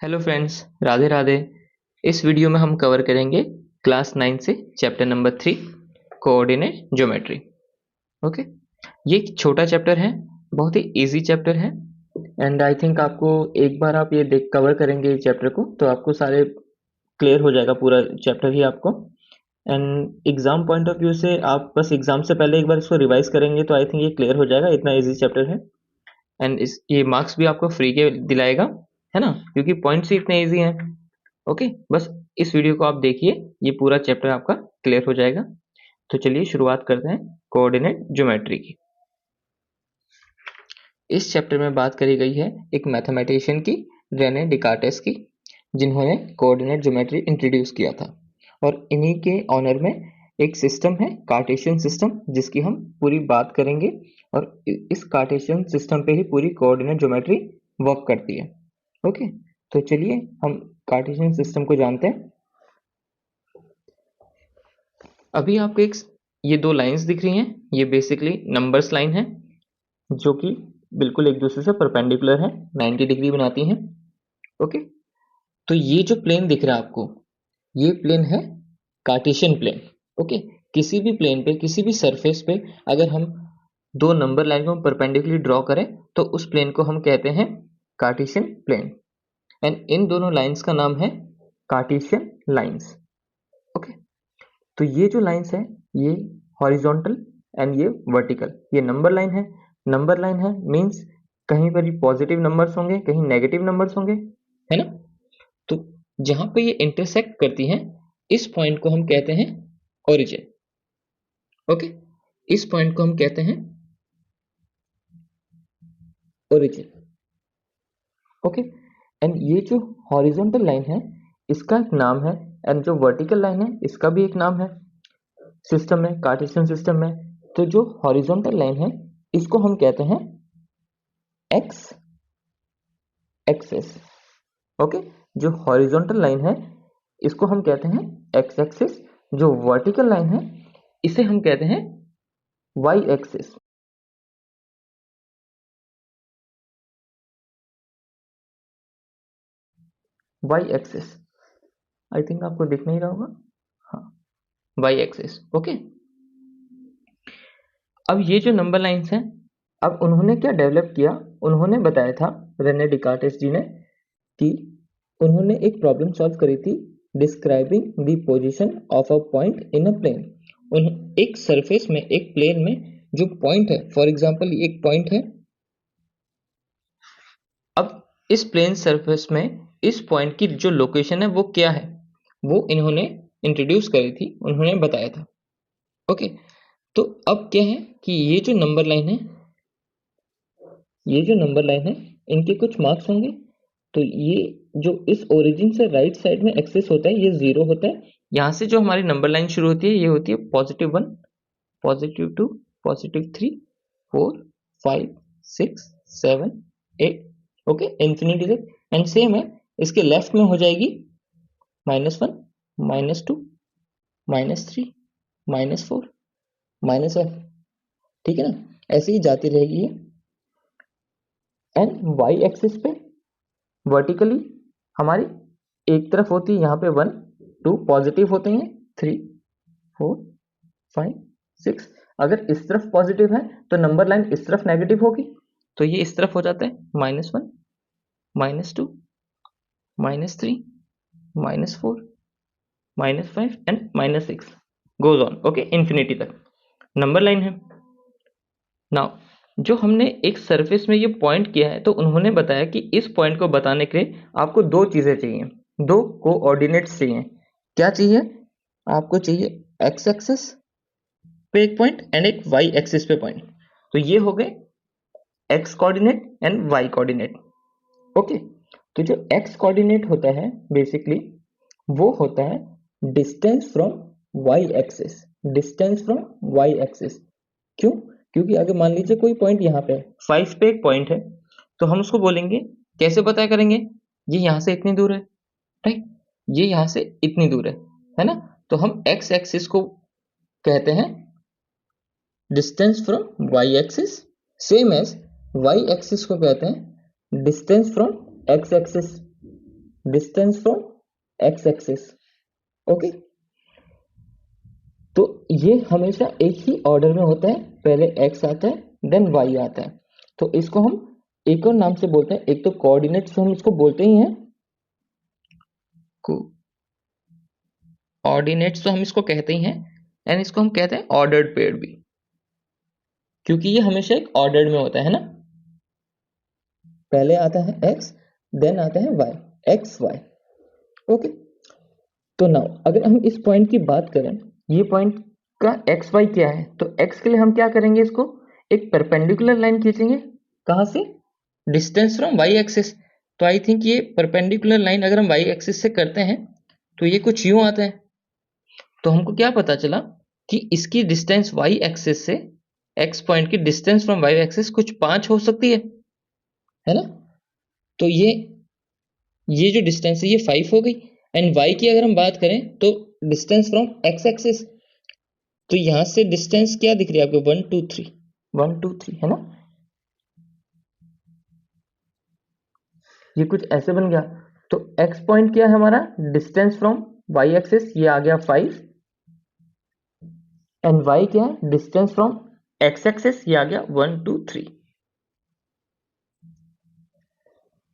Hello friends, Radhe Radhe. इस video में हम कवर करेंगे क्लास 9 से chapter number 3 coordinate geometry. Okay, ये एक छोटा चैप्टर है, बहुत ही इजी चैप्टर है एंड आई थिंक आपको एक बार आप ये देख कवर करेंगे इस चैप्टर को तो आपको सारे क्लियर हो जाएगा, पूरा चैप्टर ही आपको। And exam point of view से आप बस एग्जाम से पहले एक बार इसको रिवाइज करेंगे तो आई थिंक ये क्लियर हो जाएगा, इतना इजी चैप्टर है। एंड इस ये मार्क्स भी आपको फ्री के दिलाएगा, है ना, क्योंकि पॉइंट्स ही इतने इजी हैं। ओके, बस इस वीडियो को आप देखिए, ये पूरा चैप्टर आपका क्लियर हो जाएगा। तो चलिए शुरुआत करते हैं कोऑर्डिनेट ज्योमेट्री की। इस चैप्टर में बात करी गई है एक मैथमेटिशियन की, रेने डिकार्टेस की, जिन्होंने कोऑर्डिनेट ज्योमेट्री इंट्रोड्यूस किया था। और इन्हीं के ऑनर में एक सिस्टम है कार्टेशियन सिस्टम, जिसकी हम पूरी बात करेंगे। और इस कार्टेशियन सिस्टम पे ही पूरी कोऑर्डिनेट ज्योमेट्री वर्क करती है। ओके, तो चलिए हम कार्टेशियन सिस्टम को जानते हैं। अभी आपको ये दो लाइंस दिख रही हैं, ये बेसिकली नंबर्स लाइन है जो कि बिल्कुल एक दूसरे से परपेंडिकुलर है, 90 डिग्री बनाती हैं। ओके, तो ये जो प्लेन दिख रहा है आपको, ये प्लेन है कार्टेशियन प्लेन। ओके, किसी भी प्लेन पे, किसी भी सरफेस पे अगर हम दो नंबर लाइन को परपेंडिकुलरली ड्रॉ करें तो उस प्लेन को हम कहते हैं कार्टेशियन प्लेन। एंड इन दोनों लाइंस का नाम है कार्टेशियन लाइंस। ओके, तो ये जो लाइंस है ये हॉरिजॉन्टल एंड ये वर्टिकल, ये नंबर लाइन है। नंबर लाइन है मींस कहीं पर पॉजिटिव नंबर्स होंगे, कहीं नेगेटिव नंबर्स होंगे, है ना। तो जहां पे ये इंटरसेक्ट करती हैं, इस पॉइंट को हम कहते हैं ओरिजिन। ओके, इस पॉइंट को हम कहते हैं ओरिजिन। ओके, एंड ये जो हॉरिजॉन्टल लाइन है इसका एक नाम है, एंड जो वर्टिकल लाइन है इसका भी एक नाम है सिस्टम में, कार्टेशियन सिस्टम में। तो जो हॉरिजॉन्टल लाइन है इसको हम कहते हैं एक्स एक्सिस। ओके, जो हॉरिजॉन्टल लाइन है इसको हम कहते हैं एक्स एक्सिस। जो वर्टिकल लाइन है इसे हम कहते हैं Y axis. Y axis I think आपको दिख नहीं रहा होगा, हाँ, वाई एक्सिस। ओके, अब ये जो नंबर लाइंस हैं, अब उन्होंने क्या डेवलप किया, उन्होंने बताया था, रेने डिकार्टेस जी ने, कि उन्होंने एक प्रॉब्लम सॉल्व करी थी describing the position of a point in a plane. एक सरफेस में, एक प्लेन में जो पॉइंट है, फॉर एग्जांपल एक पॉइंट है। अब इस प्लेन सरफेस में इस पॉइंट की जो लोकेशन है वो क्या है, वो इन्होंने इंट्रोड्यूस करी थी, उन्होंने बताया था। ओके, तो अब क्या है कि ये जो नंबर लाइन है, ये जो नंबर लाइन है, इनके कुछ मार्क्स होंगे। तो ये जो इस ओरिजिन से राइट साइड में एक्सेस होता है ये 0 होता है। यहां से जो हमारी नंबर लाइन शुरू होती है ये होती है +1, +2, +3, 4, 5, 6, 7, 8। ओके, इंफिनिटी तक। एंड सेम है, इसके लेफ्ट में हो जाएगी -1, -2, -3, -4, -1। ठीक है ना, ऐसे ही जाती रहेगी ये। एंड वाई एक्सिस पे वर्टिकली हमारी एक तरफ होती है, यहाँ पे 1, 2 पॉजिटिव होते हैं, 3, 4, 5, 6। अगर इस तरफ पॉजिटिव है तो नंबर लाइन इस तरफ नेगेटिव होगी, तो ये इस तरफ हो जाता है -1, -2, -3, -4, -5 and -6 goes on. Okay, infinity तक नंबर लाइन है। नाउ जो हमने एक सरफेस में ये पॉइंट किया है, तो उन्होंने बताया कि इस पॉइंट को बताने के लिए आपको दो चीजें चाहिए, दो कोऑर्डिनेट्स चाहिए। क्या चाहिए आपको? चाहिए एक्स एक्सिस पे एक पॉइंट एंड एक वाई एक्सिस पे पॉइंट। तो ये हो गए X coordinate and Y coordinate. Okay, तो जो एक्स कोऑर्डिनेट होता है बेसिकली वो होता है distance from Y axis. Distance from Y axis क्यों? क्योंकि अगर मान लीजिए कोई पॉइंट यहाँ पे 5 पे एक पॉइंट है, तो हम उसको बोलेंगे, कैसे पता करेंगे, ये यहाँ से इतनी दूर है, राइट, ये यहाँ से इतनी दूर है ना। तो हम एक्स एक्सिस को कहते हैं distance from Y axis, same as Y axis को कहते हैं distance from X axis. Distance from X axis. Okay, तो ये हमेशा एक ही ऑर्डर में होता है, पहले x आता है देन y आता है। तो इसको हम एक और नाम से बोलते हैं, एक तो कोऑर्डिनेट्स हम इसको बोलते ही हैं, ऑर्डिनेट्स तो हम इसको कहते ही हैं, एंड इसको हम कहते हैं ऑर्डर्ड पेयर भी, क्योंकि ये हमेशा एक ऑर्डर्ड में होता है ना। पहले आता है x देन आता है y, x y। ओके, तो नाउ अगर हम इस पॉइंट की बात करें, ये पॉइंट का एक्स वाई क्या है, तो x के लिए हम क्या करेंगे, इसको एक परपेंडिकुलर लाइन खींचेंगे। कहां से? Distance from y axis. तो आई थिंक ये परपेंडिकुलर लाइन अगर हम y एक्सिस से करते हैं तो ये कुछ यूं आता है। तो हमको क्या पता चला कि इसकी डिस्टेंस y एक्सिस से x पॉइंट की डिस्टेंस फ्रॉम y एक्सिस कुछ 5 हो सकती है ना। तो ये जो डिस्टेंस है ये 5 हो गई, एंड y की अगर हम बात करें तो डिस्टेंस फ्रॉम x एक्सिस, तो यहां से डिस्टेंस क्या दिख रही है आपको, 1 2 3, 1 2 3 है ना। ये कुछ ऐसे बन गया। तो x पॉइंट क्या है हमारा, डिस्टेंस फ्रॉम y एक्सिस, ये आ गया 5, एंड y क्या है, डिस्टेंस फ्रॉम x एक्सिस, ये आ गया 1 2 3।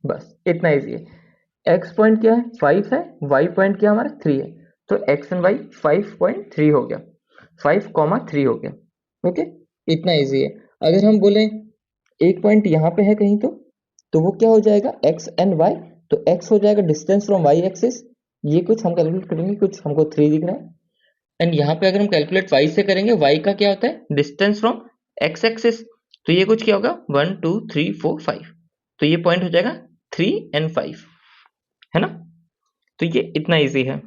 बस इतना इजी है। x पॉइंट क्या है, 5 है, y पॉइंट क्या हमारा 3 है, तो x एंड y 5.3 हो गया, 5,3 हो गया। ओके, इतना इजी है। अगर हम बोले एक पॉइंट यहाँ पे है कहीं, तो वो क्या हो जाएगा, x एंड y। तो x हो जाएगा डिस्टेंस फ्रॉम y एक्सिस, ये कुछ हम कैलकुलेट करेंगे, कुछ हमको 3 दिख रहा है, एंड यहाँ पे अगर हम कैलकुलेट y से करेंगे, y का क्या होता है, डिस्टेंस फ्रॉम x एक्सिस, तो ये कुछ क्या होगा, 1 2 3 4 5, तो ये पॉइंट हो जाएगा 3 एंड 5, है ना। तो ये इतना इजी है।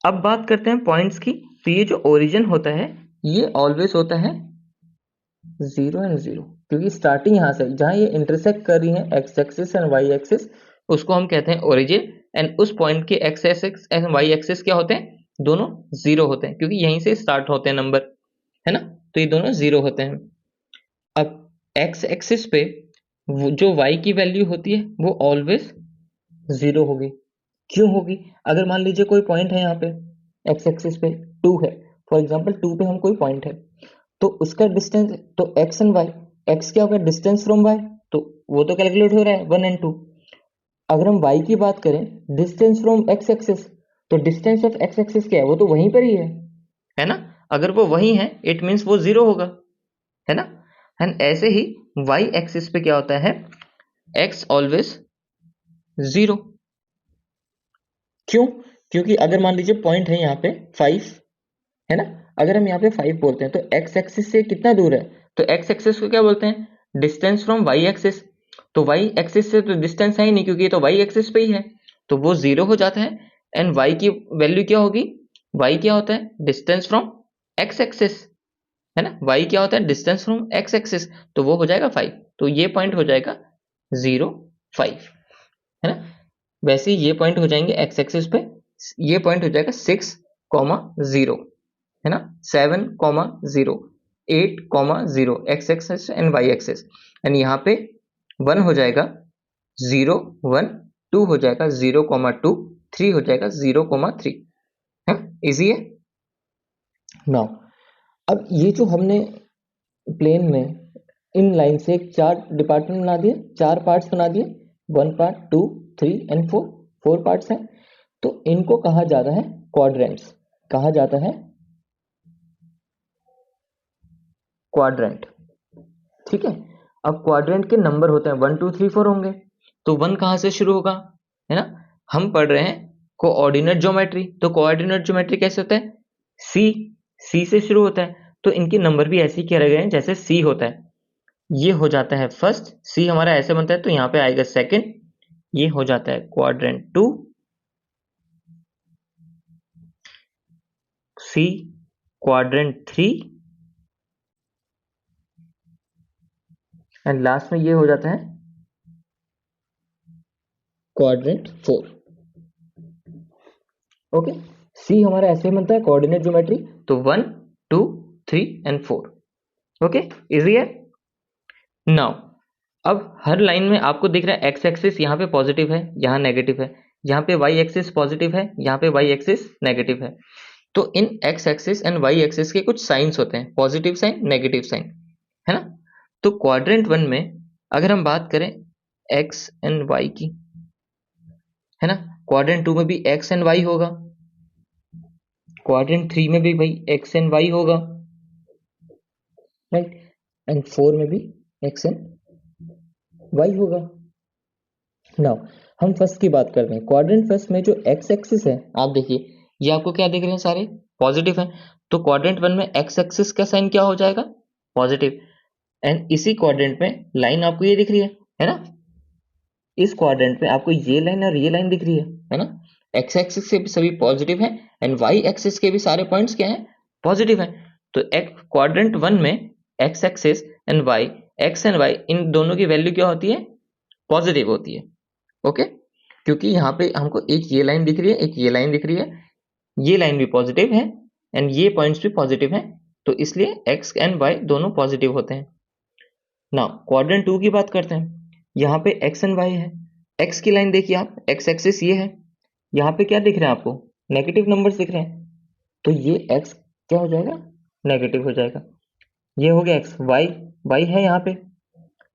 अब बात करते हैं पॉइंट्स की। तो ये जो ओरिजिन होता है ये ऑलवेज होता है 0 एंड 0, क्योंकि स्टार्टिंग यहाँ से जहां ये इंटरसेक्ट कर रही है X axis and Y axis, उसको हम कहते हैं ओरिजिन, एंड उस पॉइंट के X axis and Y axis क्या होते हैं, दोनों 0 होते हैं, क्योंकि यहीं से स्टार्ट होते हैं नंबर, है ना। तो ये दोनों 0 होते हैं। अब एक्स एक्सिस पे जो वाई की वैल्यू होती है वो ऑलवेज 0 होगी। क्यों होगी? अगर मान लीजिए कोई पॉइंट है यहाँ पे एक्स एक्सिस पे 2 है, फॉर एग्जांपल 2 पे हम कोई पॉइंट है, तो उसका डिस्टेंस, तो एक्स एंड वाई, एक्स क्या होगा, डिस्टेंस फ्रॉम वाई, तो वो तो कैलकुलेट हो रहा है 1 एंड 2। अगर हम वाई की बात करें, डिस्टेंस फ्रॉम एक्स एक्सिस, तो डिस्टेंस ऑफ एक्स एक्सिस क्या है, वो तो वहीं पर ही है ना। अगर वो वहीं है इट मीन्स वो 0 होगा, है ना। एंड ऐसे ही वाई एक्सिस पे क्या होता है, एक्स ऑलवेज 0। क्यों? क्योंकि अगर मान लीजिए पॉइंट है यहाँ पे 5, है ना, अगर हम यहाँ पे 5 बोलते हैं तो एक्स एक्सिस से कितना दूर है, तो एक्स एक्सिस को क्या बोलते हैं, डिस्टेंस फ्रॉम वाई एक्सिस। तो वाई एक्सिस से तो डिस्टेंस है ही नहीं, क्योंकि ये तो वाई एक्सिस पे ही है, तो वो 0 हो जाता है। एंड वाई की वैल्यू क्या होगी, वाई क्या होता है, डिस्टेंस फ्रॉम एक्स एक्सिस, है ना। वाई क्या होता है, डिस्टेंस फ्रॉम एक्स एक्सिस, तो वो हो जाएगा 5, तो ये पॉइंट हो जाएगा 0 5, है ना। वैसे ही ये पॉइंट हो जाएंगे एक्स एक्सिस पे, ये पॉइंट हो जाएगा 6,0, है ना, 7,0, 8,0 X axis and Y axis, and यहाँ पे 1 हो जाएगा 0 1, 2 हो जाएगा 0,2, 3 हो जाएगा 0,3, है। इजी है। नाउ अब ये जो हमने प्लेन में इन लाइन से एक 4 डिपार्टमेंट बना दिए, 4 पार्ट्स बना दिए, 1 पार्ट 2 3 एंड 4, 4 पार्ट्स हैं। तो इनको कहा जाता है क्वाड्रेंट्स, कहा जाता है क्वाड्रेंट। ठीक है, अब क्वाड्रेंट के नंबर होते हैं 1 2 3 4 होंगे। तो 1 कहां से शुरू होगा, है ना। हम पढ़ रहे हैं कोऑर्डिनेट ज्योमेट्री, तो कोऑर्डिनेट ज्योमेट्री कैसे होता है, सी, सी से शुरू होता है। तो इनके नंबर भी ऐसे ही किए गए हैं जैसे सी होता है। ये हो जाता है फर्स्ट, सी हमारा ऐसे बनता है, तो यहाँ पे आएगा सेकंड, ये हो जाता है quadrant 2, see quadrant 3, and last में ये हो जाता है क्वाड्रेंट 4। ओके, सी हमारा ऐसे बनता है कोऑर्डिनेट ज्योमेट्री, तो 1 2 3 एंड 4। ओके, इजी है। नाउ अब हर लाइन में आपको दिख रहा है एक्स एक्सिस यहाँ पे पॉजिटिव है, यहाँ नेगेटिव है, यहाँ पे वाई एक्सिस पॉजिटिव है, यहाँ पे वाई एक्सिस नेगेटिव है। तो इन x axis and Y axis के कुछ साइंस होते हैं, पॉजिटिव साइन, नेगेटिव साइन, है ना। तो क्वाड्रेंट 1 में अगर हम बात करें एक्स एंड वाई की, है ना, क्वाड्रेंट 2 में भी एक्स एंड वाई होगा, क्वाड्रेंट 3 में भी भाई एक्स एंड वाई होगा, राइट, एंड 4 में भी एक्स एंड वाई होगा। नाउ हम फर्स्ट की बात करते हैं। क्वाड्रेंट फर्स्ट में जो एक्स एक्सिस है, आप देखिए ये आपको क्या दिख रहे हैं, सारे पॉजिटिव हैं। तो क्वाड्रेंट 1 में एक्स एक्सिस का साइन क्या हो जाएगा, पॉजिटिव। एंड इसी क्वाड्रेंट में लाइन आपको ये दिख रही है ना, इस क्वाड्रेंट में आपको ये लाइन और ये लाइन दिख रही है ना। एक्स एक्सिस के भी सभी पॉजिटिव हैं एंड वाई एक्सिस के भी सारे पॉइंट्स क्या हैं, पॉजिटिव हैं। तो क्वाड्रेंट 1 में x axis and Y, x and y इन दोनों की वैल्यू क्या होती है, पॉजिटिव होती है। ओके, क्योंकि यहाँ पे हमको एक ये लाइन दिख रही है, एक ये लाइन दिख रही है, ये लाइन भी पॉजिटिव है एंड ये पॉइंट्स भी पॉजिटिव हैं, तो इसलिए एक्स एंड वाई दोनों पॉजिटिव होते हैं। नाउ क्वाड्रेंट 2 की बात करते हैं। यहाँ पे एक्स एंड वाई है, एक्स की लाइन देखिए आप, एक्स एक्सिस ये है, यहाँ पे क्या दिख रहा है आपको, नेगेटिव नंबर्स दिख रहे हैं, तो ये एक्स क्या हो जाएगा, नेगेटिव हो जाएगा। ये हो गया एक्स, वाई, वाई है यहाँ पे,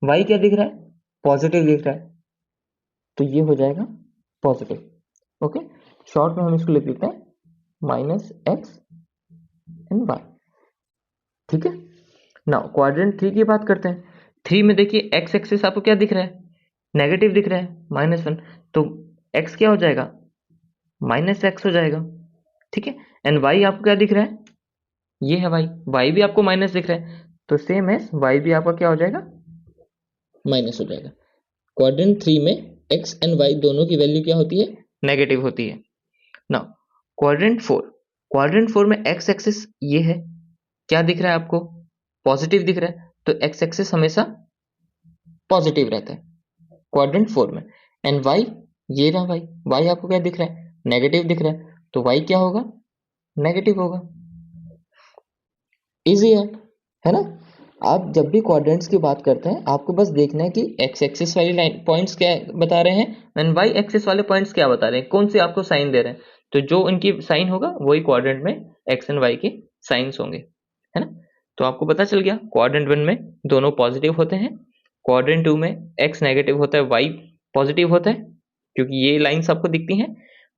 वाई क्या दिख रहा है, पॉजिटिव दिख रहा है, तो ये हो जाएगा पॉजिटिव। ओके, शॉर्ट में हम इसको लिख देते हैं माइनस एक्स एंड वाई, ठीक है। नाउ क्वाड्रेंट 3 की बात करते हैं। 3 में देखिए एक्स एक्सिस आपको क्या दिख रहा है, नेगेटिव दिख रहा है, -1, तो एक्स क्या हो जाएगा, माइनस एक्स हो जाएगा, ठीक है। एंड वाई आपको क्या दिख रहा है, ये है वाई, वाई भी आपको माइनस दिख रहा है, तो सेम है, वाई भी आपका क्या हो जाएगा, माइनस हो जाएगा। क्वाड्रेंट 3 में एक्स एंड वाई दोनों की वैल्यू क्या होती है, नेगेटिव होती है। नाउ क्वाड्रेंट 4, क्वाड्रेंट 4 में एक्स एक्सिस ये है, क्या दिख रहा है आपको, पॉजिटिव दिख रहा है, तो एक्स एक्सिस हमेशा पॉजिटिव रहता है क्वाड्रेंट 4 में। एंड वाई, ये रहा वाई, वाई आपको क्या दिख रहा है, नेगेटिव दिख रहा है, तो वाई क्या होगा, नेगेटिव होगा। इजी है ना। आप जब भी क्वाड्रेंट्स की बात करते हैं, आपको बस देखना है कि एक्स एक्सिस वाली लाइन पॉइंट्स क्या बता रहे हैं एंड वाई एक्सिस वाले पॉइंट्स क्या बता रहे हैं, कौन से आपको साइन दे रहे हैं, तो जो इनकी साइन होगा वही क्वाड्रेंट में एक्स एंड वाई के साइंस होंगे, है ना। तो आपको पता चल गया क्वाड्रेंट 1 में दोनों पॉजिटिव होते हैं, क्वाड्रेंट 2 में एक्स नेगेटिव होता है, वाई पॉजिटिव होता है, क्योंकि ये लाइंस आपको दिखती हैं।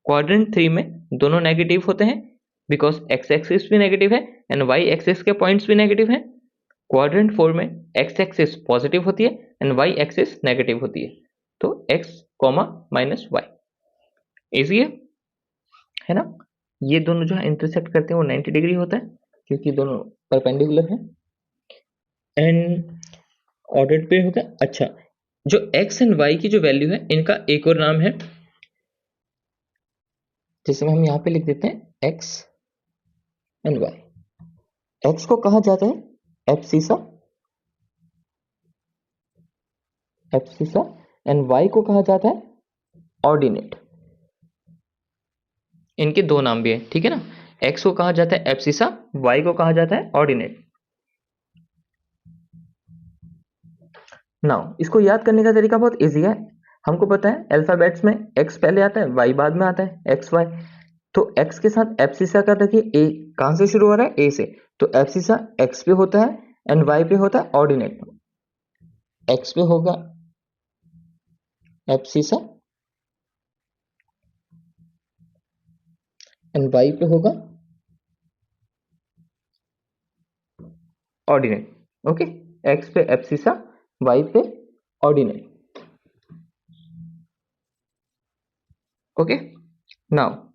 क्वाड्रेंट 3 में दोनों नेगेटिव होते हैं बिकॉज एक्स एक्सिस भी नेगेटिव है एंड वाई एक्सिस के पॉइंट्स भी नेगेटिव हैं। क्वाड्रेंट 4 में एक्स एक्सिस पॉजिटिव होती है एंड वाई एक्सिस नेगेटिव होती है, तो X comma minus Y. Easy है ना। ये दोनों जो है इंटरसेक्ट करते हैं वो 90 डिग्री होता है, क्योंकि दोनों परपेंडिकुलर हैं एंड ऑर्डर्ड पे होगा। अच्छा, जो एक्स एंड वाई की जो वैल्यू है, इनका एक और नाम है, जिसमें हम यहाँ पे लिख देते हैं एक्स एंड वाई। एक्स को कहा जाता है एब्सिसा, एब्सिसा, एंड वाई को कहा जाता है ऑर्डिनेट। इनके दो नाम भी है, ठीक है ना। एक्स को कहा जाता है एब्सिसा, वाई को कहा जाता है ऑर्डिनेट। नाउ इसको याद करने का तरीका बहुत इजी है। हमको पता है अल्फाबेट्स में एक्स पहले आता है, वाई बाद में आता है, एक्स वाई। तो एक्स के साथ एब्सिसा का देखिए, ए कहां से शुरू हो रहा है, ए से, तो एब्सिसा एक्स पे होता है एंड वाई पे होता है ऑर्डिनेट। एक्स पे होगा एब्सिसा एंड वाई पे होगा ऑर्डिनेट। ओके, एक्स पे एब्सिसा, वाई पे ऑर्डिनेट। ओके, नाउ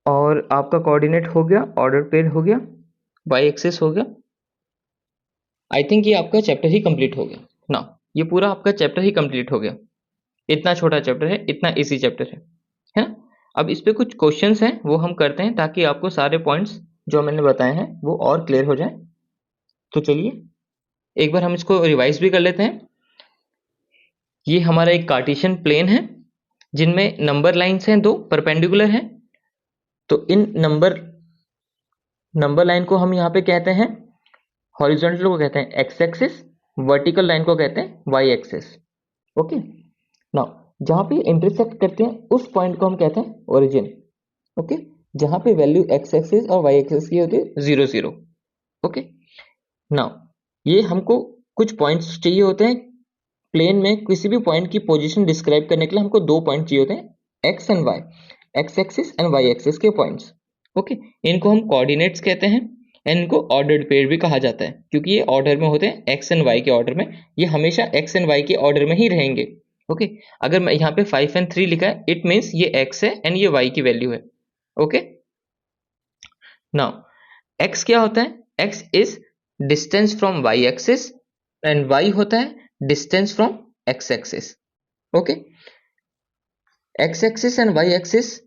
और आपका कोऑर्डिनेट हो गया, ऑर्डर पेयर हो गया, वाई एक्सिस हो गया। आई थिंक ये आपका चैप्टर ही कंप्लीट हो गया ना, ये पूरा आपका चैप्टर ही कंप्लीट हो गया। इतना छोटा चैप्टर है, इतना इजी चैप्टर है ना। अब इस पे कुछ क्वेश्चंस हैं, वो हम करते हैं ताकि आपको सारे पॉइंट्स जो मैंने बताए हैं वो और क्लियर हो जाए। तो चलिए एक बार हम इसको रिवाइज भी कर लेते हैं। ये हमारा एक कार्टेशियन प्लेन है जिनमें नंबर लाइन्स हैं, दो परपेंडिकुलर हैं। तो इन नंबर लाइन को हम यहाँ पे कहते हैं, हॉरिजॉन्टल को कहते हैं एक्स एक्सिस, वर्टिकल लाइन को कहते हैं वाई एक्सिस। ओके, नाउ जहां पे इंटरसेक्ट करते हैं उस पॉइंट को हम कहते हैं ओरिजिन। ओके, जहां पे वैल्यू एक्स एक्सिस और वाई एक्सिस की होती है 0 0। ओके, नाउ ये हमको कुछ पॉइंट्स चाहिए होते हैं प्लेन में, किसी भी पॉइंट की पोजीशन डिस्क्राइब करने के लिए हमको दो पॉइंट चाहिए होते हैं, X and Y, X axis and Y axis के पॉइंट्स। ओके, इनको हम कोऑर्डिनेट्स कहते हैं एंड इनको ऑर्डर्ड पेयर भी कहा जाता है क्योंकि ये ऑर्डर में होते हैं, एक्स एंड वाई के ऑर्डर में। ये हमेशा एक्स एंड वाई के ऑर्डर में ही रहेंगे। ओके, अगर मैं यहाँ पे 5 एंड 3 लिखा है, इट मीन्स ये एक्स है एंड ये वाई की वैल्यू है। ओके, नाउ एक्स क्या होता है? X is distance from Y axis and Y होता है distance from X axis. Okay, X axis and Y axis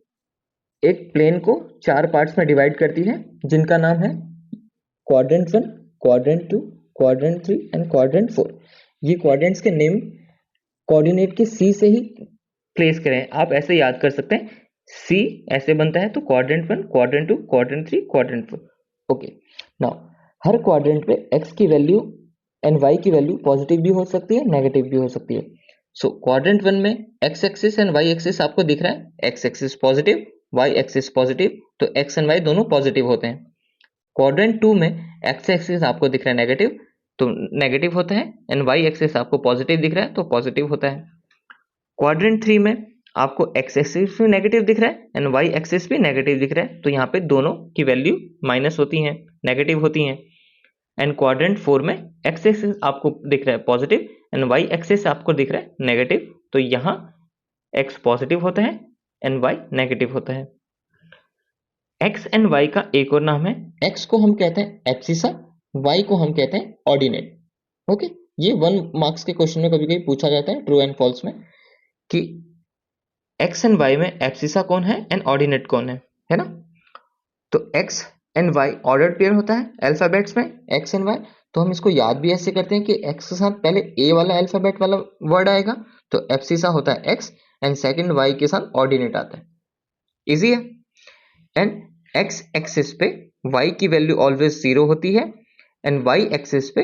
एक प्लेन को 4 पार्ट्स में डिवाइड करती है जिनका नाम है quadrant 1, quadrant 2, quadrant 3 and quadrant 4। ये क्वाड्रेंट्स के नेम कोऑर्डिनेट के सी से ही प्लेस करें, आप ऐसे याद कर सकते हैं। सी ऐसे बनता है तो quadrant 1, quadrant 2, quadrant 3, quadrant 4। Okay, now हर क्वाड्रेंट पे एक्स की वैल्यू एंड वाई की वैल्यू पॉजिटिव भी हो सकती है, नेगेटिव भी हो सकती है। सो क्वाड्रेंट 1 में x axis and Y axis आपको दिख रहा है, X axis positive, Y axis positive, तो एक्स एंड वाई दोनों पॉजिटिव होते हैं। क्वाड्रेंट 2 में एक्स एक्सिस आपको दिख रहा है नेगेटिव, तो नेगेटिव होता है एंड वाई एक्सिस आपको पॉजिटिव दिख रहा है तो पॉजिटिव होता है। क्वाड्रेंट 3 में आपको एक्स एक्सिस भी नेगेटिव दिख रहा है एंड वाई एक्सिस भी नेगेटिव दिख रहा है, तो यहाँ पे दोनों की वैल्यू माइनस होती हैं, नेगेटिव होती हैं। एंड क्वाड्रेंट 4 में एक्स एक्सिस आपको दिख रहा है पॉजिटिव एंड वाई एक्सिस आपको दिख रहा है नेगेटिव, तो यहाँ एक्स पॉजिटिव होता है एंड वाई नेगेटिव होता है। एक्स एंड वाई का एक और नाम है, एक्स को हम कहते हैं एब्सिसा, वाई को हम कहते हैं ऑर्डिनेट। ओके, ये 1 मार्क्स के क्वेश्चन में कभी कभी पूछा जाता है ट्रू एंड फॉल्स में कि एक्स एंड वाई में एब्सिसा कौन है एंड ऑर्डिनेट कौन है ना। तो x and y ordered pair होता है अल्फाबेट्स में, एक्स एंड वाई। तो हम इसको याद भी ऐसे करते हैं कि एक्स के साथ पहले ए वाला अल्फाबेट वाला वर्ड आएगा तो एब्सिसा होता है एक्स एंड सेकंड वाई के साथ ऑर्डिनेट आता है। इजी है। एंड एक्स एक्सिस पे वाई की वैल्यू ऑलवेज 0 होती है एंड वाई एक्सिस पे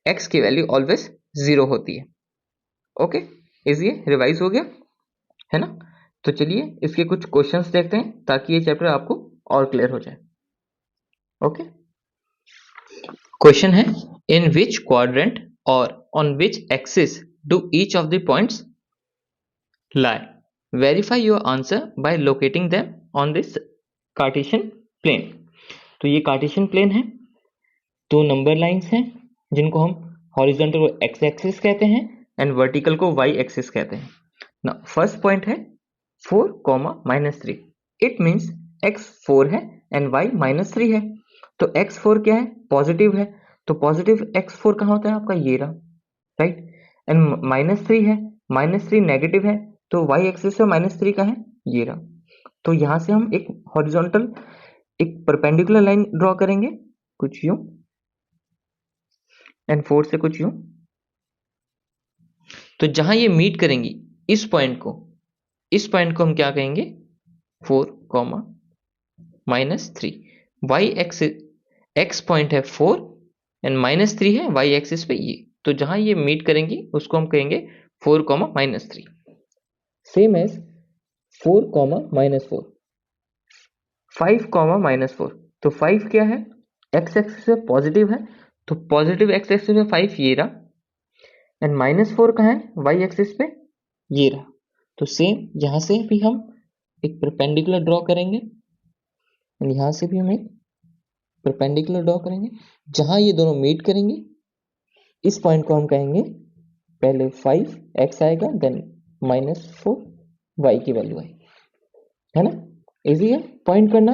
एक्स की वैल्यू ऑलवेज 0 होती है। ओके, इजी है, रिवाइज हो गया है ना। तो चलिए इसके कुछ क्वेश्चंस देखते हैं ताकि ये चैप्टर आपको और क्लियर हो जाए। ओके, क्वेश्चन है, इन विच क्वाड्रेंट और on which axis do each of the points lie? Verify your answer by locating them on this Cartesian plane. तो ये कार्टेशियन प्लेन है, दो नंबर लाइंस हैं जिनको हम हॉरिजॉन्टल को एक्स एक्सिस कहते हैं एंड वर्टिकल को वाई एक्सिस कहते हैं ना। फर्स्ट पॉइंट है 4, -3, इट मीन्स एक्स 4 है एंड वाई -3 है। तो x4 क्या है? पॉजिटिव है, तो पॉजिटिव x4 कहाँ होता है आपका? ये रहा, राइट। एंड -3 है, -3 नेगेटिव है, तो y एक्सिस से -3 का है, ये रहा। तो यहां से हम एक हॉरिजॉन्टल, एक परपेंडिकुलर लाइन ड्रॉ करेंगे कुछ यूं एंड 4 से कुछ यूं। तो जहां ये मीट करेंगी इस पॉइंट को हम क्या कहेंगे? 4, -3। y एक्स पॉइंट है 4 एंड -3 है y एक्सिस पे ये, तो जहां ये मीट करेंगी उसको हम कहेंगे 4, -3। Same as 4, -4, 5, -4। तो 5 क्या है? x एक्सिस पे पॉजिटिव है, तो पॉजिटिव x एक्सिस पे 5 ये रहा एंड -4 कहाँ है? y एक्सिस पे ये रहा। तो सेम यहां से भी हम एक परपेंडिकुलर ड्रॉ करेंगे एंड यहां से भी हम एक परपेंडिकुलर ड्रॉ करेंगे। जहां ये दोनों मीट करेंगे इस पॉइंट को हम कहेंगे, पहले 5x आएगा देन -4 y की वैल्यू आएगी, है ना। इजी है पॉइंट करना।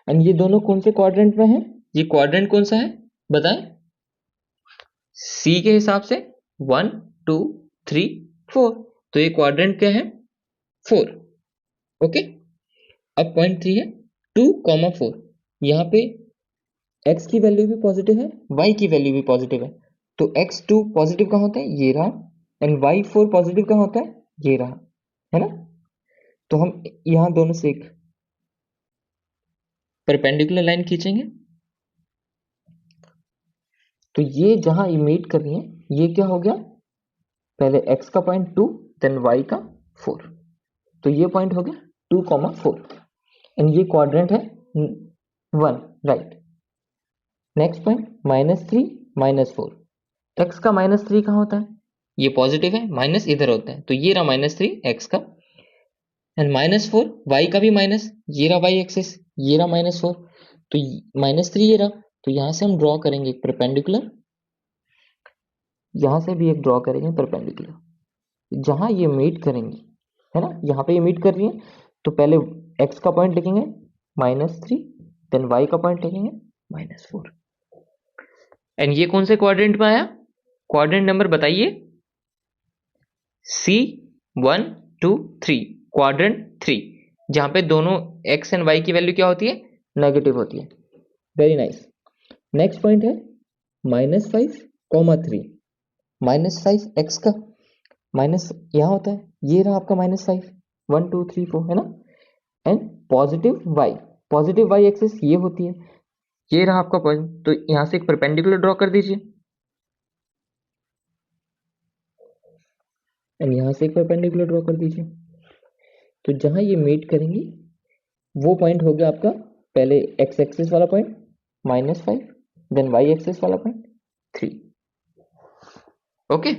एंड ये दोनों कौन से क्वाड्रेंट में है? ये क्वाड्रेंट कौन सा है बताएं? सी के हिसाब से 1, 2, 3, 4, तो ये क्वाड्रेंट क्या है? 4। ओके, अब पॉइंट 3 है 2, 4। यहाँ पे x की वैल्यू भी पॉजिटिव है, y की वैल्यू भी पॉजिटिव है, तो x2 पॉजिटिव कहाँ होता है? ये रहा। एंड y4 पॉजिटिव कहाँ होता है? ये रहा, है ना। तो हम यहां दोनों से एक परपेंडिकुलर लाइन खींचेंगे, तो ये जहां मीट कर रही है ये क्या हो गया, पहले x का पॉइंट 2 देन y का 4, तो ये पॉइंट हो गया 2,4 एंड ये क्वाड्रेंट है 1, राइट। नेक्स्ट पॉइंट -3 -4, x का -3 कहाँ होता है, ये पॉजिटिव है, माइनस इधर होता है, तो ये रहा -3 x का, एंड -4 y का भी माइनस, ये रहा y एक्सिस, ये रहा -4, तो -3 ये रहा, तो यहां से हम ड्रॉ करेंगे एक परपेंडिकुलर, यहां से भी एक ड्रॉ करेंगे परपेंडिकुलर, जहां ये मीट करेंगी, है ना, यहाँ पे ये मीट कर रही है, तो पहले x का पॉइंट लिखेंगे -3, देन y का पॉइंट लिखेंगे -4, एंड ये कौन से क्वाड्रेंट में आया, क्वाड्रेंट नंबर बताइए, C1 2 3, क्वाड्रेंट 3, जहां पे दोनों x एंड y की वैल्यू क्या होती है, नेगेटिव होती है। Very nice. नेक्स्ट पॉइंट है -5,3, -5 x का माइनस यहाँ होता है, ये रहा आपका -5, 1 2 3 4, है ना, एंड पॉजिटिव y एक्सिस ये होती है, ये रहा आपका पॉइंट, तो यहां से एक परपेंडिकुलर ड्रॉ कर दीजिए, एंड यहां से एक परपेंडिकुलर ड्रॉ कर दीजिए, तो जहां ये मीट करेंगी वो पॉइंट हो गया आपका, पहले x एक्सिस वाला पॉइंट -5, देन y एक्सिस वाला पॉइंट 3, ओके,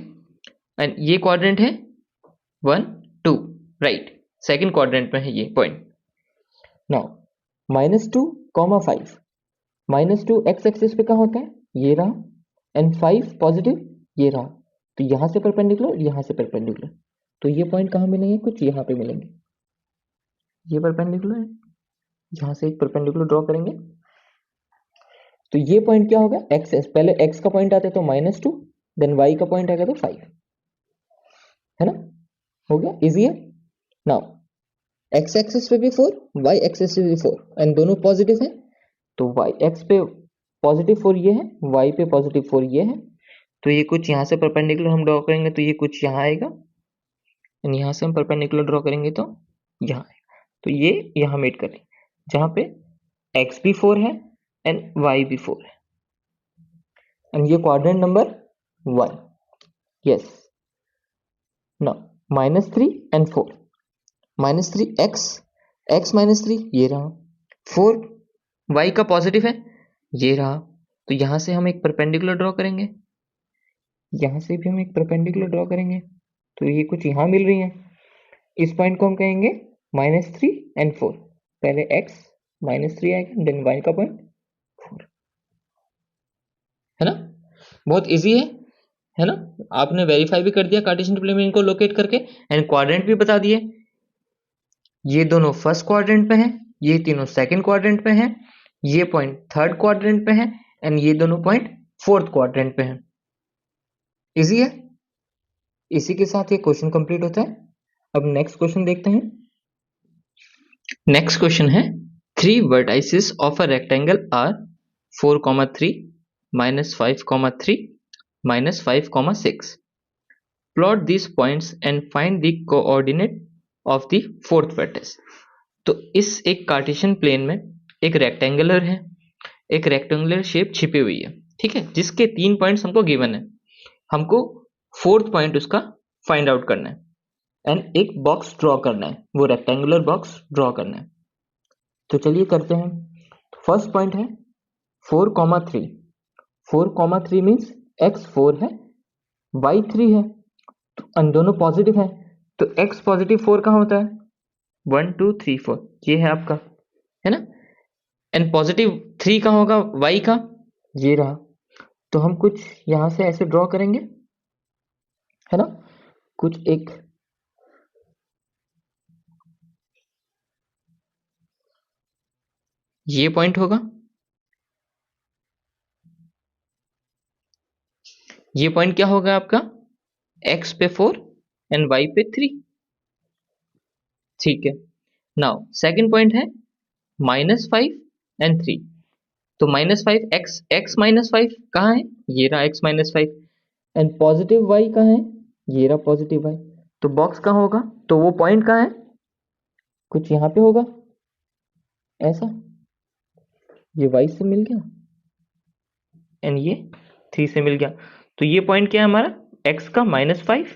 एंड ये क्वाड्रेंट है 1 2, राइट, सेकंड क्वाड्रेंट में है ये पॉइंट। नाउ -2, 5, -2 x एक्सिस पे कहाँ होता है, ये रहा, एंड 5 पॉजिटिव ये रहा, तो यहां से परपेंडिकुलर, यहां से परपेंडिकुलर, तो ये पॉइंट कहाँ मिलेंगे, कुछ यहाँ पे मिलेंगे, ये परपेंडिकुलर है, यहां से एक परपेंडिकुलर ड्रॉ करेंगे, तो ये पॉइंट क्या होगा, एक्स, पहले x का पॉइंट आता है तो -2, देन y का पॉइंट आएगा तो 5, है ना, हो गया, इजी है। नाउ x एक्सिस पे भी 4, y एक्सिस पे भी 4, एंड दोनों पॉजिटिव है, तो y x पे पॉजिटिव 4 ये है, y पे पॉजिटिव 4 ये है, तो ये कुछ यहाँ से परपेंडिकुलर हम ड्रॉ करेंगे तो ये कुछ यहाँ आएगा, एंड यहाँ से हम परपेंडिकुलर ड्रॉ करेंगे तो यहाँ आएगा, तो ये यहाँ मीट करें, जहाँ पे x भी 4 है एंड y भी 4 है, एंड ये quadrant number 1, yes. Now -3 and 4, -3 x -3 ये रहा, 4 y का पॉजिटिव है ये रहा, तो यहां से हम एक परपेंडिकुलर ड्रॉ करेंगे, यहां से भी हम एक परपेंडिकुलर ड्रॉ करेंगे, तो ये कुछ यहां मिल रही है, इस पॉइंट को हम कहेंगे -3 एंड 4, पहले x -3 आएगा, देन y का पॉइंट 4, है ना, बहुत इजी है ना, आपने वेरीफाई भी कर दिया कार्टेशियन प्लेन को लोकेट करके, एंड क्वाड्रेंट भी बता दिए, ये दोनों फर्स्ट क्वाड्रेंट पे हैं, ये तीनों सेकंड क्वाड्रेंट पे हैं, ये पॉइंट थर्ड क्वाड्रेंट पे है, एंड ये दोनों पॉइंट फोर्थ क्वाड्रेंट पे हैं, इजी है। इसी के साथ ये क्वेश्चन कंप्लीट होता है। अब नेक्स्ट क्वेश्चन देखते हैं। नेक्स्ट क्वेश्चन है, 3 vertices of a rectangle are 4,3 -5,3 -5,6, plot these points and find the coordinate of the fourth vertex. तो इस एक कार्टेशियन प्लेन में एक रेक्टेंगुलर है, एक रेक्टेंगुलर शेप छिपी हुई है, ठीक है, जिसके 3 पॉइंट्स हमको गिवन है, हमको फोर्थ पॉइंट उसका फाइंड आउट करना है, एंड एक बॉक्स ड्रॉ करना है, वो रेक्टेंगुलर बॉक्स ड्रॉ करना है। तो चलिए करते हैं। फर्स्ट पॉइंट है 4,3, 4,3 मीन्स x 4 है, y 3 है, तो दोनों पॉजिटिव है, तो x पॉजिटिव 4 कहाँ होता है, 1 2 3 4, ये है आपका, है ना, एंड पॉजिटिव 3 कहाँ होगा, y का, ये रहा, तो हम कुछ यहां से ऐसे ड्रॉ करेंगे, है ना, कुछ एक ये पॉइंट होगा, ये पॉइंट क्या होगा आपका, x पे 4 एंड y पे 3, ठीक है। नाउ सेकंड पॉइंट है -5 एंड 3, तो -5 x -5 कहाँ है, ये रहा x -5, एंड पॉजिटिव y कहाँ है, ये रहा पॉजिटिव y, तो बॉक्स कहाँ होगा, तो वो पॉइंट कहाँ है, कुछ यहाँ पे होगा ऐसा, ये y से मिल गया एंड ये 3 से मिल गया, तो ये पॉइंट क्या है हमारा, x का -5,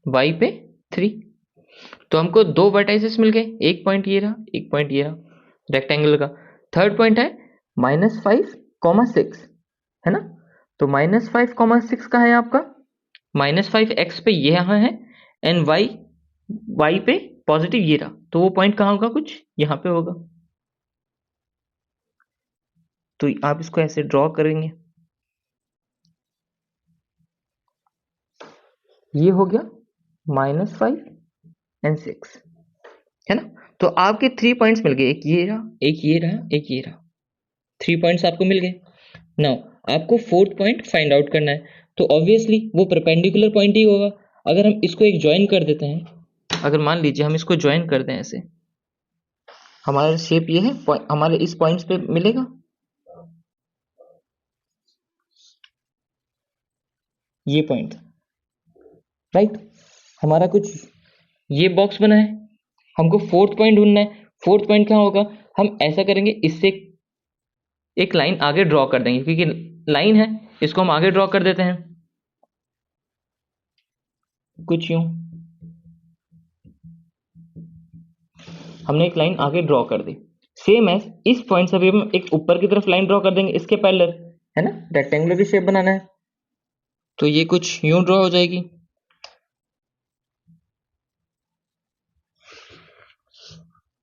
y पे 3। तो हमको दो वर्टाइसेस मिल गए, एक पॉइंट ये रहा, एक पॉइंट ये रहा रेक्टेंगल का। थर्ड पॉइंट है -5, 6 है ना। तो -5, 6 का है आपका, -5 x पे ये यहाँ है, एंड y पे पॉजिटिव ये रहा, तो वो पॉइंट कहाँ होगा, कुछ यहाँ पे होगा। तो आप इसको ऐसे ड्रॉ करेंगे, ये हो गया -5 एंड 6, है ना। तो आपके 3 पॉइंट्स मिल गए, एक ये रहा, एक ये रहा, एक ये रहा। 3 पॉइंट्स आपको मिल गए। नाउ आपको फोर्थ पॉइंट फाइंड आउट करना है, तो ऑब्वियसली वो परपेंडिकुलर पॉइंट ही होगा। अगर हम इसको एक ज्वाइन कर देते हैं, अगर मान लीजिए हम इसको ज्वाइन कर दें ऐसे, हमारा शेप ये है, हमारे इस पॉइंट्स पे मिलेगा, ये पॉइंट, राइट। हमारा कुछ ये बॉक्स बना है, हमको फोर्थ पॉइंट ढूंढना है। फोर्थ पॉइंट कहाँ होगा, हम ऐसा करेंगे, इससे एक लाइन आगे ड्रॉ कर देंगे, क्योंकि लाइन है, इसको हम आगे ड्रॉ कर देते हैं कुछ यूं। हमने एक लाइन आगे ड्रॉ कर दी, सेम एज इस पॉइंट से भी हम एक ऊपर की तरफ लाइन ड्रॉ कर देंगे इसके पैरेलल, है ना, रेक्टेंगुलर की शेप बनाना है। तो ये कुछ यूं ड्रॉ हो जाएगी,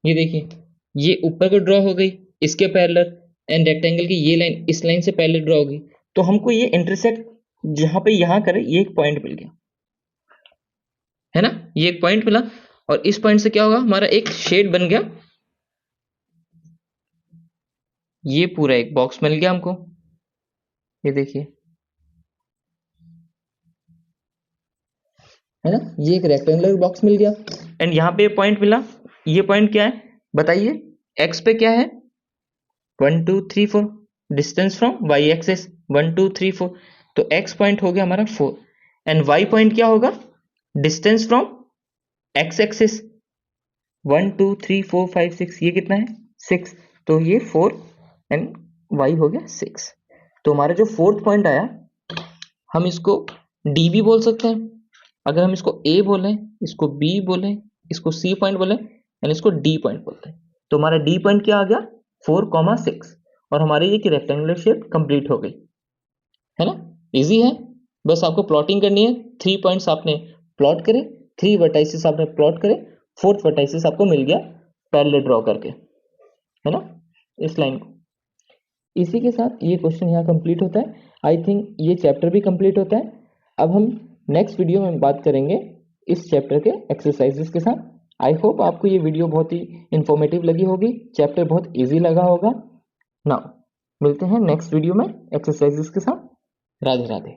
ये देखिए, ये ऊपर को ड्रॉ हो गई इसके पैरेलल, एंड रेक्टेंगल की ये लाइन इस लाइन से पैरेलल ड्रॉ हो गई। तो हमको ये इंटरसेक्ट जहां पे यहां करे, ये एक पॉइंट मिल गया, है ना, ये एक पॉइंट मिला। और इस पॉइंट से क्या होगा, हमारा एक शेड बन गया, ये पूरा एक बॉक्स मिल गया हमको, ये देखिए, है ना, ये एक रेक्टेंगुलर बॉक्स मिल गया। एंड यहाँ पे पॉइंट मिला, ये पॉइंट क्या है बताइए, एक्स पे क्या है, 1 2 3 4, डिस्टेंस फ्रॉम वाई एक्सिस 1 2 3 4, तो एक्स पॉइंट हो गया हमारा 4, एंड वाई पॉइंट क्या होगा, डिस्टेंस फ्रॉम एक्स एक्सिस 1 2 3 4 5 6, ये कितना है 6, तो ये 4 एंड वाई हो गया 6। तो हमारा जो फोर्थ पॉइंट आया, हम इसको डी भी बोल सकते हैं, अगर हम इसको ए बोलें, इसको बी बोलें, इसको सी पॉइंट बोलें, एंड इसको डी पॉइंट बोलते हैं। तो हमारा डी पॉइंट क्या आ गया, 4, 6, और हमारी ये रेक्टेंगुलर शेप कंप्लीट हो गई, है ना। इजी है, बस आपको प्लॉटिंग करनी है। 3 पॉइंट्स आपने प्लॉट करे, 3 वर्टाइसेस आपने प्लॉट करे, फोर्थ वर्टाइसेस आपको मिल गया पैरेलल ड्रॉ करके, है ना, इस लाइन को। इसी के साथ ये क्वेश्चन यहाँ कंप्लीट होता है। आई थिंक ये चैप्टर भी कंप्लीट होता है। अब हम नेक्स्ट वीडियो में बात करेंगे इस चैप्टर के एक्सरसाइजेस के साथ। आई होप आपको ये वीडियो बहुत ही इंफॉर्मेटिव लगी होगी, चैप्टर बहुत इजी लगा होगा। नाउ मिलते हैं नेक्स्ट वीडियो में एक्सरसाइजेस के साथ। राधे राधे।